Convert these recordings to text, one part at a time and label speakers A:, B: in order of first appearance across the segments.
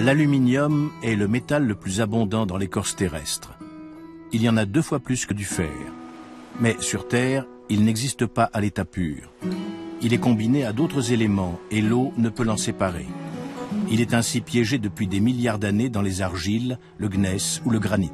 A: L'aluminium est le métal le plus abondant dans l'écorce terrestre. Il y en a 2 fois plus que du fer. Mais sur Terre, il n'existe pas à l'état pur. Il est combiné à d'autres éléments et l'eau ne peut l'en séparer. Il est ainsi piégé depuis des milliards d'années dans les argiles, le gneiss ou le granit.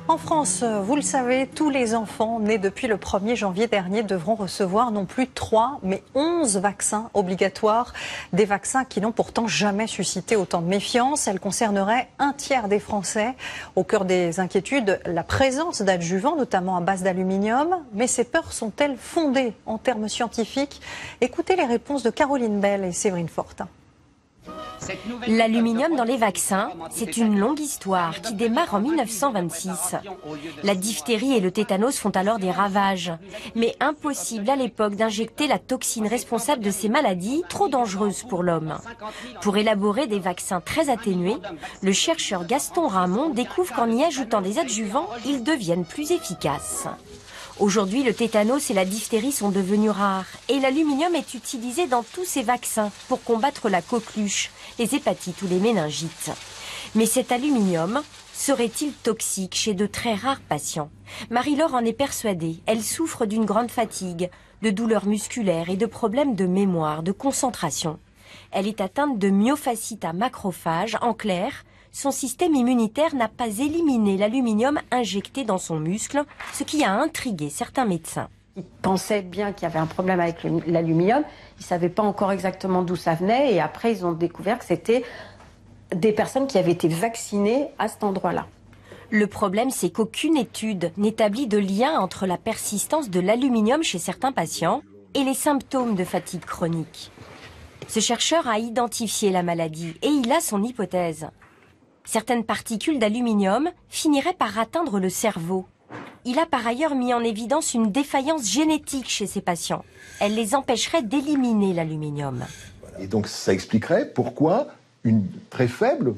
B: En France, vous le savez, tous les enfants nés depuis le 1er janvier dernier devront recevoir non plus 3, mais 11 vaccins obligatoires. Des vaccins qui n'ont pourtant jamais suscité autant de méfiance. Elles concerneraient un tiers des Français. Au cœur des inquiétudes, la présence d'adjuvants, notamment à base d'aluminium. Mais ces peurs sont-elles fondées en termes scientifiques? Écoutez les réponses de Caroline Bell et Séverine Fortin.
C: L'aluminium dans les vaccins, c'est une longue histoire qui démarre en 1926. La diphtérie et le tétanos font alors des ravages. Mais impossible à l'époque d'injecter la toxine responsable de ces maladies, trop dangereuses pour l'homme. Pour élaborer des vaccins très atténués, le chercheur Gaston Ramon découvre qu'en y ajoutant des adjuvants, ils deviennent plus efficaces. Aujourd'hui, le tétanos et la diphtérie sont devenus rares et l'aluminium est utilisé dans tous ces vaccins pour combattre la coqueluche, les hépatites ou les méningites. Mais cet aluminium serait-il toxique chez de très rares patients? Marie-Laure en est persuadée. Elle souffre d'une grande fatigue, de douleurs musculaires et de problèmes de mémoire, de concentration. Elle est atteinte de myofasciite à macrophages. En clair, son système immunitaire n'a pas éliminé l'aluminium injecté dans son muscle, ce qui a intrigué certains médecins.
D: Ils pensaient bien qu'il y avait un problème avec l'aluminium, ils ne savaient pas encore exactement d'où ça venait et après ils ont découvert que c'était des personnes qui avaient été vaccinées à cet endroit-là.
C: Le problème, c'est qu'aucune étude n'établit de lien entre la persistance de l'aluminium chez certains patients et les symptômes de fatigue chronique. Ce chercheur a identifié la maladie et il a son hypothèse. Certaines particules d'aluminium finiraient par atteindre le cerveau. Il a par ailleurs mis en évidence une défaillance génétique chez ces patients. Elle les empêcherait d'éliminer l'aluminium.
E: Et donc ça expliquerait pourquoi une très faible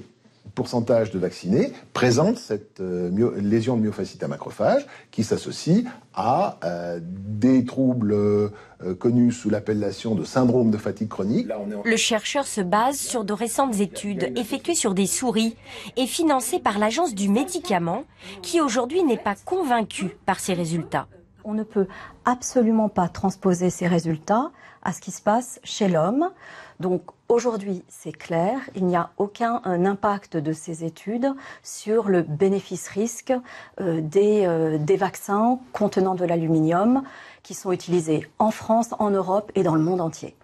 E: pourcentage de vaccinés présente cette lésion de myofasciite à macrophage qui s'associe à des troubles connus sous l'appellation de syndrome de fatigue chronique.
C: Le chercheur se base sur de récentes études effectuées sur des souris et financées par l'Agence du médicament qui aujourd'hui n'est pas convaincue par ces résultats.
F: On ne peut absolument pas transposer ces résultats à ce qui se passe chez l'homme. Donc aujourd'hui, c'est clair, il n'y a aucun impact de ces études sur le bénéfice-risque des vaccins contenant de l'aluminium qui sont utilisés en France, en Europe et dans le monde entier.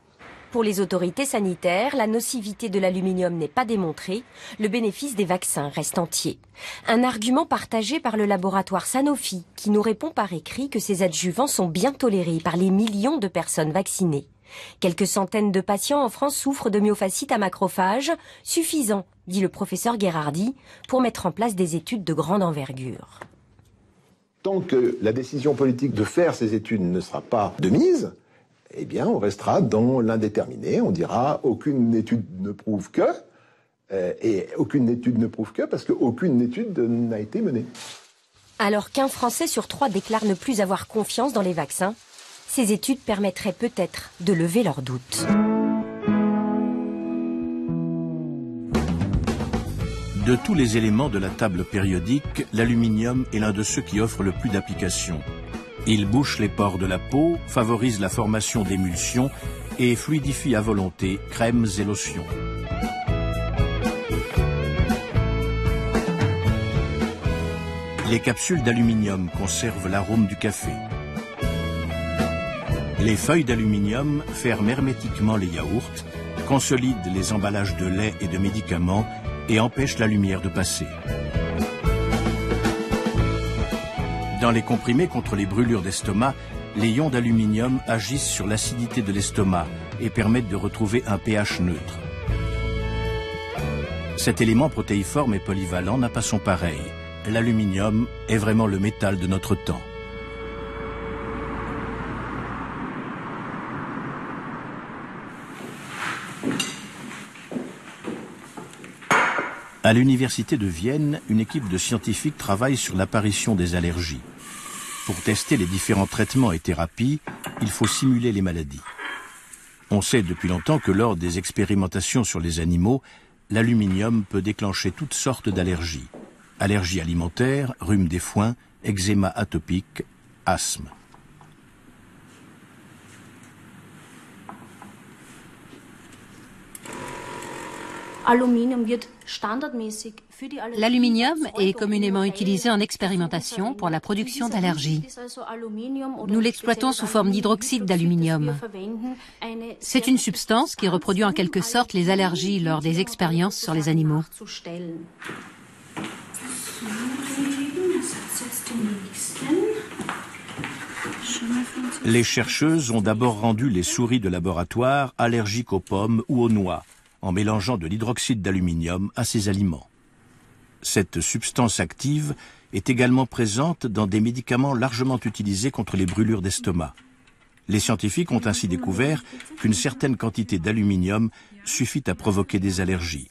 C: Pour les autorités sanitaires, la nocivité de l'aluminium n'est pas démontrée, le bénéfice des vaccins reste entier. Un argument partagé par le laboratoire Sanofi, qui nous répond par écrit que ces adjuvants sont bien tolérés par les millions de personnes vaccinées. Quelques centaines de patients en France souffrent de myofasciite à macrophages, suffisant, dit le professeur Gherardi, pour mettre en place des études de grande envergure.
E: Tant que la décision politique de faire ces études ne sera pas de mise, eh bien, on restera dans l'indéterminé. On dira aucune étude ne prouve que, et aucune étude ne prouve que, parce qu'aucune étude n'a été menée.
C: Alors qu'un Français sur 3 déclare ne plus avoir confiance dans les vaccins, ces études permettraient peut-être de lever leurs doutes.
A: De tous les éléments de la table périodique, l'aluminium est l'un de ceux qui offrent le plus d'applications. Il bouche les pores de la peau, favorise la formation d'émulsions et fluidifie à volonté crèmes et lotions. Les capsules d'aluminium conservent l'arôme du café. Les feuilles d'aluminium ferment hermétiquement les yaourts, consolident les emballages de lait et de médicaments et empêchent la lumière de passer. Dans les comprimés contre les brûlures d'estomac, les ions d'aluminium agissent sur l'acidité de l'estomac et permettent de retrouver un pH neutre. Cet élément protéiforme et polyvalent n'a pas son pareil. L'aluminium est vraiment le métal de notre temps. À l'université de Vienne, une équipe de scientifiques travaille sur l'apparition des allergies. Pour tester les différents traitements et thérapies, il faut simuler les maladies. On sait depuis longtemps que lors des expérimentations sur les animaux, l'aluminium peut déclencher toutes sortes d'allergies. Allergies alimentaires, rhume des foins, eczéma atopique, asthme.
G: L'aluminium est communément utilisé en expérimentation pour la production d'allergies. Nous l'exploitons sous forme d'hydroxyde d'aluminium. C'est une substance qui reproduit en quelque sorte les allergies lors des expériences sur les animaux.
A: Les chercheuses ont d'abord rendu les souris de laboratoire allergiques aux pommes ou aux noix, en mélangeant de l'hydroxyde d'aluminium à ces aliments. Cette substance active est également présente dans des médicaments largement utilisés contre les brûlures d'estomac. Les scientifiques ont ainsi découvert qu'une certaine quantité d'aluminium suffit à provoquer des allergies.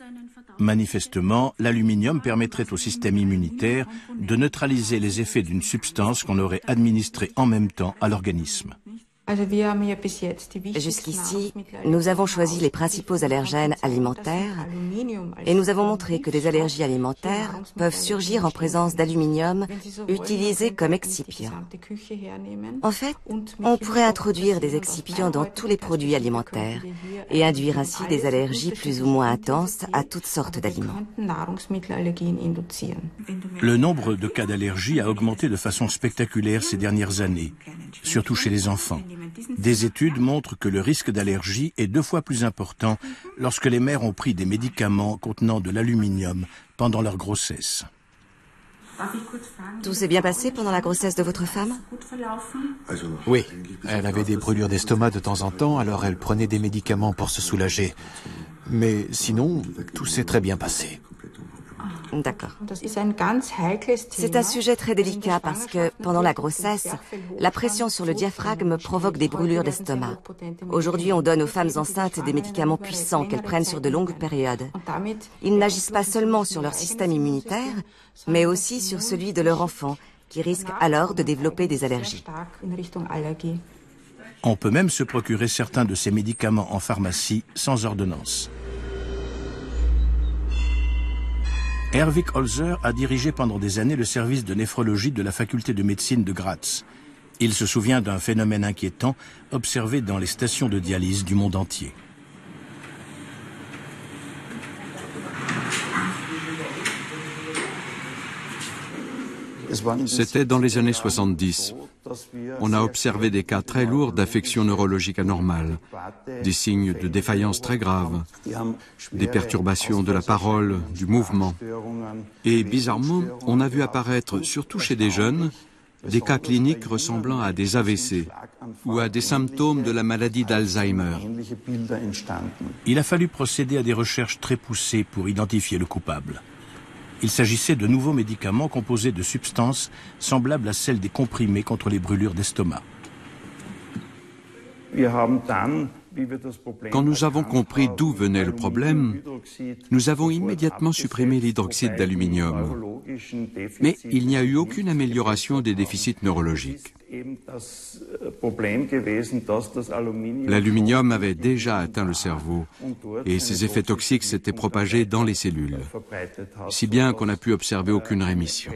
A: Manifestement, l'aluminium permettrait au système immunitaire de neutraliser les effets d'une substance qu'on aurait administrée en même temps à l'organisme.
H: Jusqu'ici, nous avons choisi les principaux allergènes alimentaires et nous avons montré que des allergies alimentaires peuvent surgir en présence d'aluminium utilisé comme excipient. En fait, on pourrait introduire des excipients dans tous les produits alimentaires et induire ainsi des allergies plus ou moins intenses à toutes sortes d'aliments.
A: Le nombre de cas d'allergie a augmenté de façon spectaculaire ces dernières années, surtout chez les enfants. Des études montrent que le risque d'allergie est 2 fois plus important lorsque les mères ont pris des médicaments contenant de l'aluminium pendant leur grossesse.
H: Tout s'est bien passé pendant la grossesse de votre femme?
I: Oui, elle avait des brûlures d'estomac de temps en temps, alors elle prenait des médicaments pour se soulager. Mais sinon, tout s'est très bien passé.
H: D'accord. C'est un sujet très délicat parce que, pendant la grossesse, la pression sur le diaphragme provoque des brûlures d'estomac. Aujourd'hui, on donne aux femmes enceintes des médicaments puissants qu'elles prennent sur de longues périodes. Ils n'agissent pas seulement sur leur système immunitaire, mais aussi sur celui de leur enfant, qui risque alors de développer des allergies.
A: On peut même se procurer certains de ces médicaments en pharmacie sans ordonnance. Herwig Holzer a dirigé pendant des années le service de néphrologie de la faculté de médecine de Graz. Il se souvient d'un phénomène inquiétant observé dans les stations de dialyse du monde entier.
J: C'était dans les années 70. On a observé des cas très lourds d'affections neurologiques anormales, des signes de défaillance très graves, des perturbations de la parole, du mouvement. Et bizarrement, on a vu apparaître, surtout chez des jeunes, des cas cliniques ressemblant à des AVC ou à des symptômes de la maladie d'Alzheimer.
A: Il a fallu procéder à des recherches très poussées pour identifier le coupable. Il s'agissait de nouveaux médicaments composés de substances semblables à celles des comprimés contre les brûlures d'estomac.
J: Quand nous avons compris d'où venait le problème, nous avons immédiatement supprimé l'hydroxyde d'aluminium. Mais il n'y a eu aucune amélioration des déficits neurologiques. L'aluminium avait déjà atteint le cerveau et ses effets toxiques s'étaient propagés dans les cellules, si bien qu'on n'a pu observer aucune rémission.